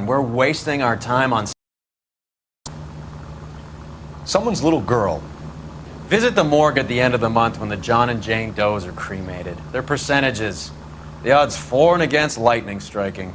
and we're wasting our time on someone's little girl. Visit the morgue at the end of the month when the John and Jane Does are cremated. Their percentages. The odds for and against lightning striking.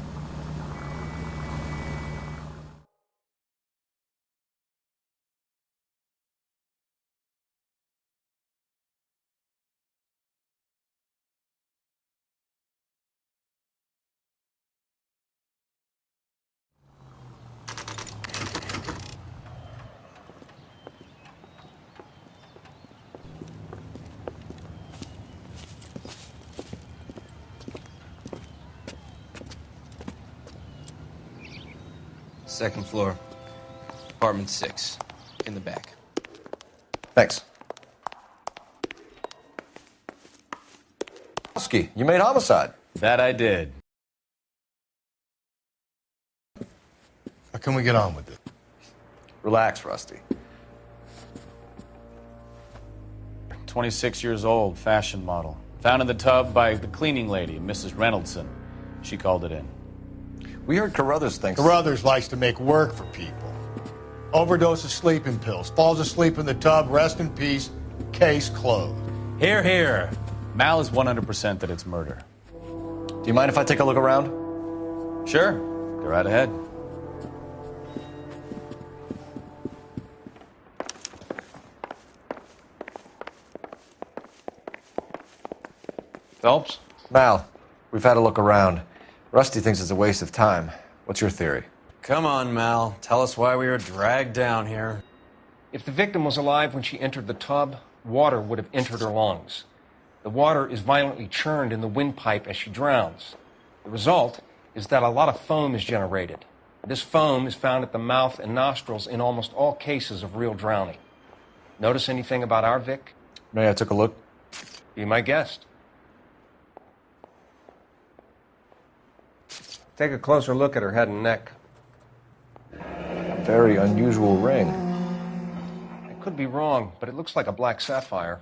Second floor, apartment 6, in the back. Thanks. You made homicide. That I did. How can we get on with it? Relax, Rusty. 26 years old, fashion model. Found in the tub by the cleaning lady, Mrs. Reynoldson. She called it in. We heard Carruthers thinks... Carruthers likes to make work for people. Overdose of sleeping pills. Falls asleep in the tub. Rest in peace. Case closed. Here, here. Mal is 100% that it's murder. Do you mind if I take a look around? Sure. Go right ahead. Phelps? Mal, we've had a look around. Rusty thinks it's a waste of time. What's your theory? Come on, Mal. Tell us why we were dragged down here. If the victim was alive when she entered the tub, water would have entered her lungs. The water is violently churned in the windpipe as she drowns. The result is that a lot of foam is generated. This foam is found at the mouth and nostrils in almost all cases of real drowning. Notice anything about our Vic? May I took a look? Be my guest. Take a closer look at her head and neck. A very unusual ring. I could be wrong, but it looks like a black sapphire.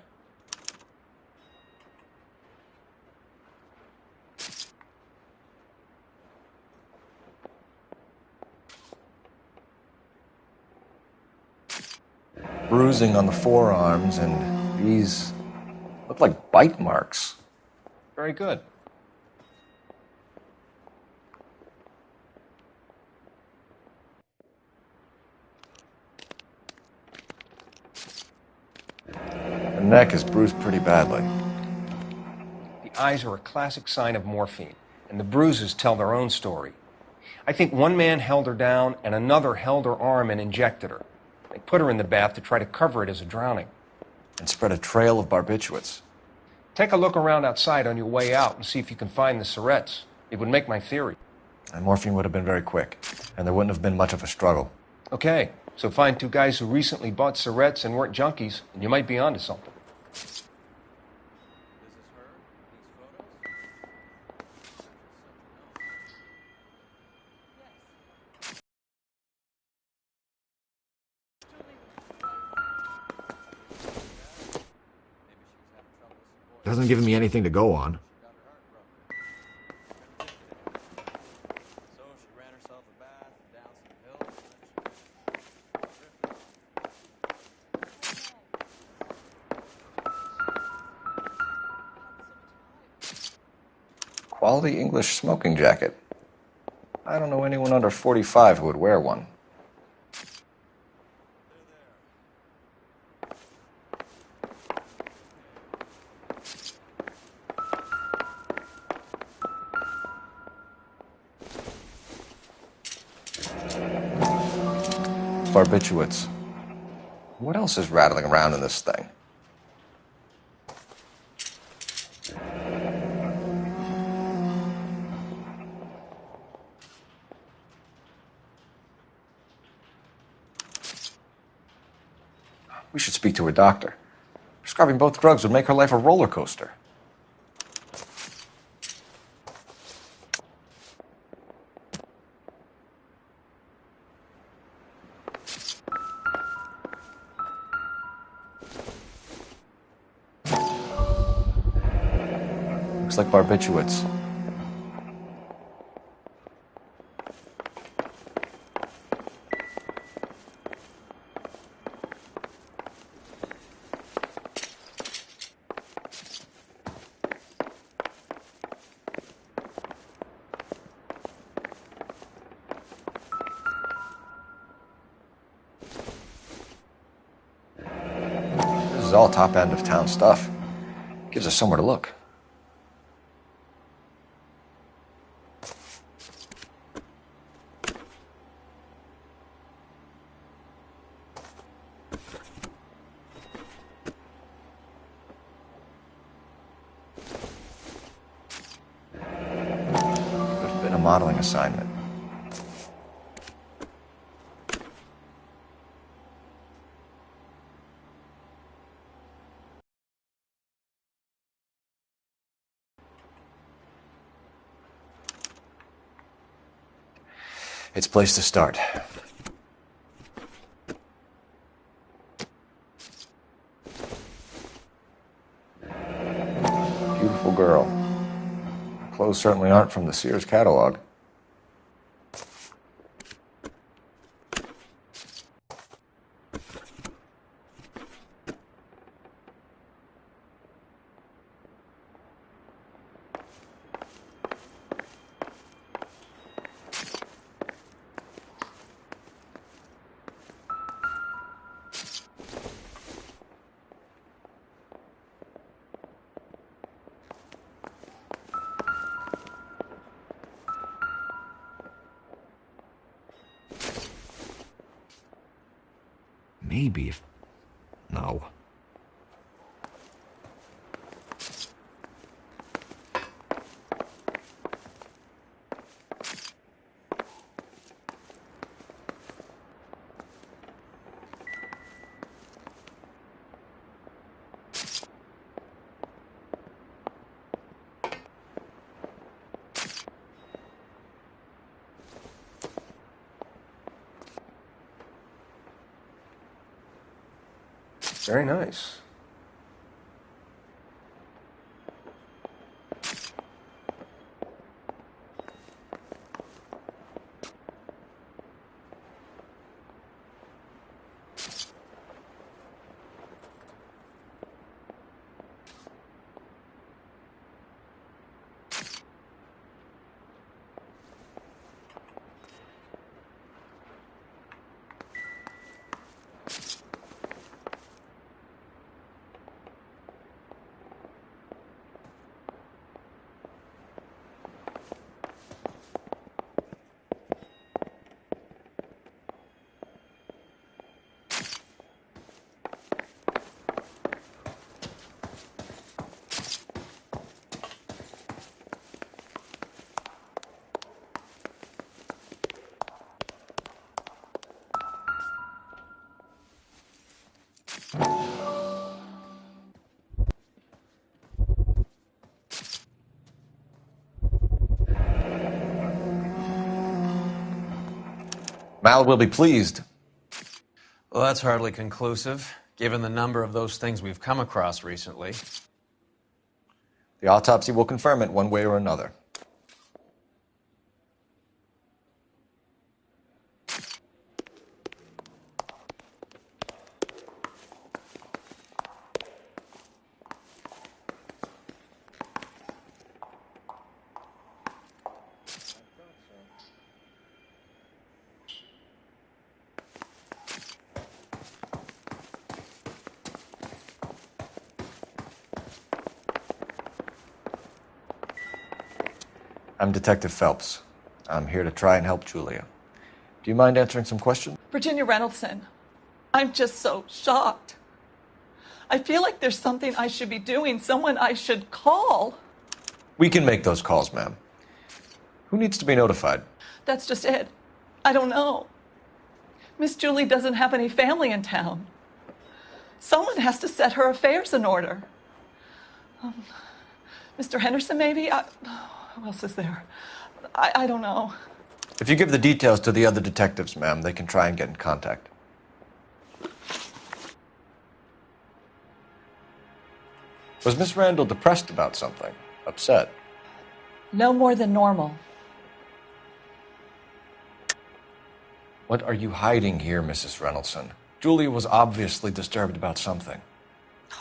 Bruising on the forearms, and these look like bite marks. Very good. The neck is bruised pretty badly. The eyes are a classic sign of morphine, and the bruises tell their own story. I think one man held her down and another held her arm and injected her. They put her in the bath to try to cover it as a drowning. And spread a trail of barbiturates. Take a look around outside on your way out and see if you can find the syrettes. It would make my theory. And morphine would have been very quick, and there wouldn't have been much of a struggle. Okay, so find two guys who recently bought syrettes and weren't junkies, and you might be onto something. Doesn't give me anything to go on. Quality English smoking jacket. I don't know anyone under 45 who would wear one. Barbiturates. What else is rattling around in this thing? We should speak to her doctor. Prescribing both drugs would make her life a roller coaster. Looks like barbiturates. is all top end of town stuff. Gives us somewhere to look. There's been a modeling assignment. It's a place to start. Beautiful girl. Her clothes certainly aren't from the Sears catalog. Maybe if... No. Very nice. Mal will be pleased. Well, that's hardly conclusive, given the number of those things we've come across recently. The autopsy will confirm it one way or another. I'm Detective Phelps. I'm here to try and help Julia. Do you mind answering some questions? Virginia Reynoldson, I'm just so shocked. I feel like there's something I should be doing, someone I should call. We can make those calls, ma'am. Who needs to be notified? That's just it. I don't know. Miss Julie doesn't have any family in town. Someone has to set her affairs in order. Mr. Henderson, maybe? Who else is there? I don't know. If you give the details to the other detectives, ma'am, they can try and get in contact. Was Miss Randall depressed about something? Upset? No more than normal. What are you hiding here, Mrs. Reynoldson? Julia was obviously disturbed about something.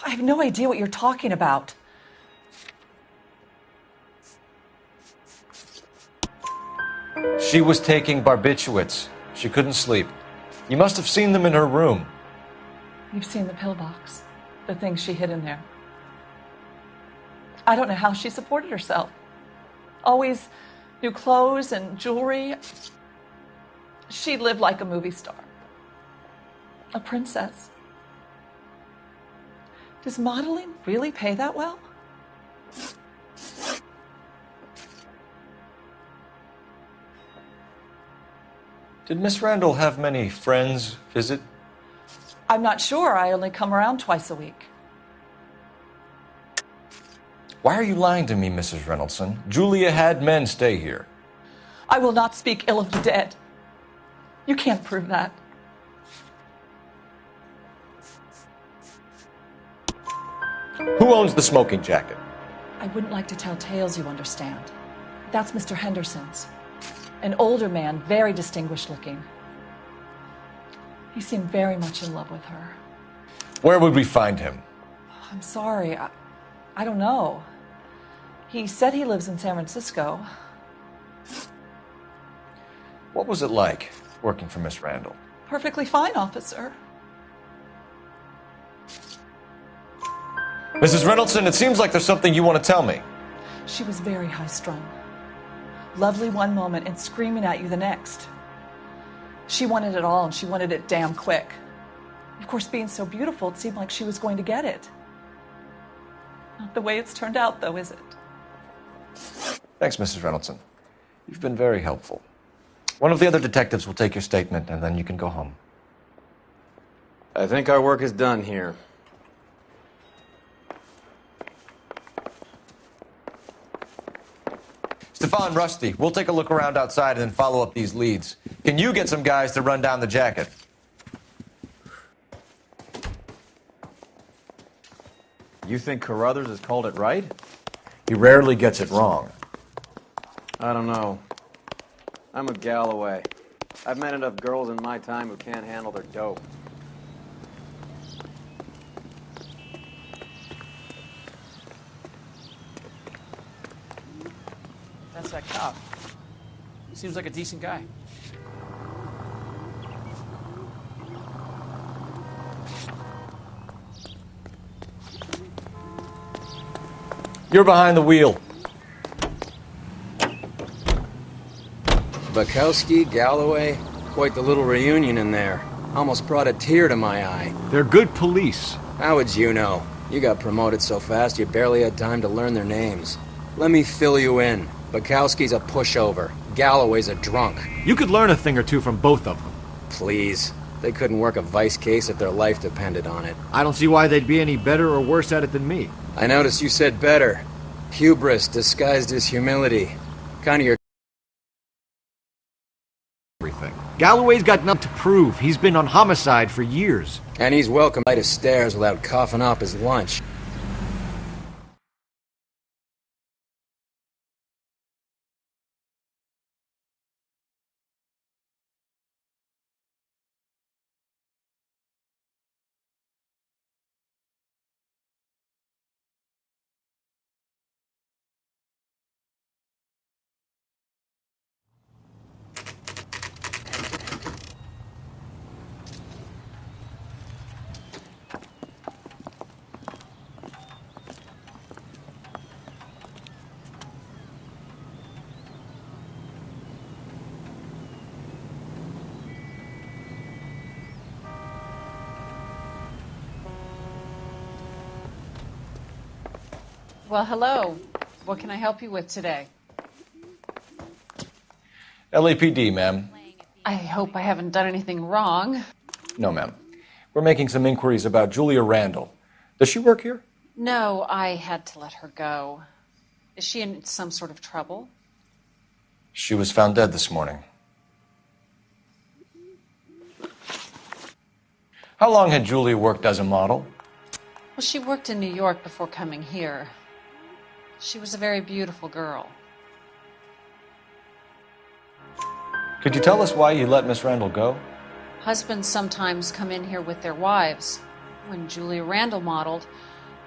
I have no idea what you're talking about. She was taking barbiturates. She couldn't sleep. You must have seen them in her room. You've seen the pillbox. the things she hid in there. I don't know how she supported herself. Always new clothes and jewelry. She lived like a movie star. A princess. Does modeling really pay that well? Did Miss Randall have many friends visit? I'm not sure. I only come around twice a week. Why are you lying to me, Mrs. Reynoldson? Julia had men stay here. I will not speak ill of the dead. You can't prove that. Who owns the smoking jacket? I wouldn't like to tell tales, you understand. That's Mr. Henderson's. An older man, very distinguished looking. He seemed very much in love with her. Where would we find him? I'm sorry. I don't know. He said he lives in San Francisco. What was it like working for Miss Randall? Perfectly fine, officer. Mrs. Reynoldson, it seems like there's something you want to tell me. She was very high-strung. Lovely one moment and screaming at you the next. She wanted it all, and she wanted it damn quick. Of course, being so beautiful, it seemed like she was going to get it. Not the way it's turned out, though, is it? Thanks, Mrs. Reynoldson. You've been very helpful. One of the other detectives will take your statement, and then you can go home. I think our work is done here. Stefan, Rusty, we'll take a look around outside and then follow up these leads. Can you get some guys to run down the jacket? You think Carruthers has called it right? He rarely gets it wrong. I don't know. I'm a Galloway. I've met enough girls in my time who can't handle their dope. That's that cop. Seems like a decent guy. You're behind the wheel. Bukowski, Galloway, quite the little reunion in there. Almost brought a tear to my eye. They're good police. How would you know? You got promoted so fast you barely had time to learn their names. Let me fill you in. Bukowski's a pushover. Galloway's a drunk. You could learn a thing or two from both of them. Please. They couldn't work a vice case if their life depended on it. I don't see why they'd be any better or worse at it than me. I noticed you said better. Hubris disguised as humility. Kind of your... Everything. Galloway's got nothing to prove. He's been on homicide for years. And he's welcome to stairs without coughing up his lunch. Well, hello. What can I help you with today? LAPD, ma'am. I hope I haven't done anything wrong. No, ma'am. We're making some inquiries about Julia Randall. Does she work here? No, I had to let her go. Is she in some sort of trouble? She was found dead this morning. How long had Julia worked as a model? Well, she worked in New York before coming here. She was a very beautiful girl. Could you tell us why you let Miss Randall go? Husbands sometimes come in here with their wives. When Julia Randall modeled,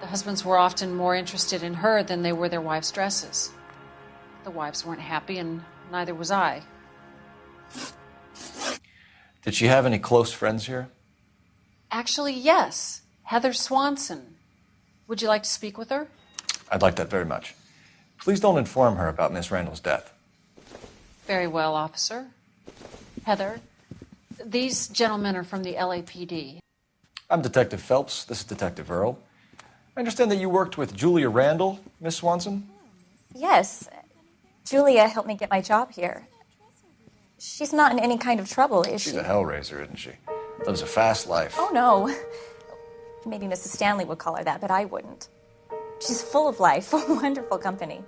the husbands were often more interested in her than they were their wives' dresses. The wives weren't happy, and neither was I. Did she have any close friends here? Actually, yes. Heather Swanson. Would you like to speak with her? I'd like that very much. Please don't inform her about Miss Randall's death. Very well, officer. Heather, these gentlemen are from the LAPD. I'm Detective Phelps. This is Detective Earl. I understand that you worked with Julia Randall, Miss Swanson? Yes. Julia helped me get my job here. She's not in any kind of trouble, is she? She's a hellraiser, isn't she? Lives a fast life. Oh, no. Maybe Mrs. Stanley would call her that, but I wouldn't. She's full of life, wonderful company.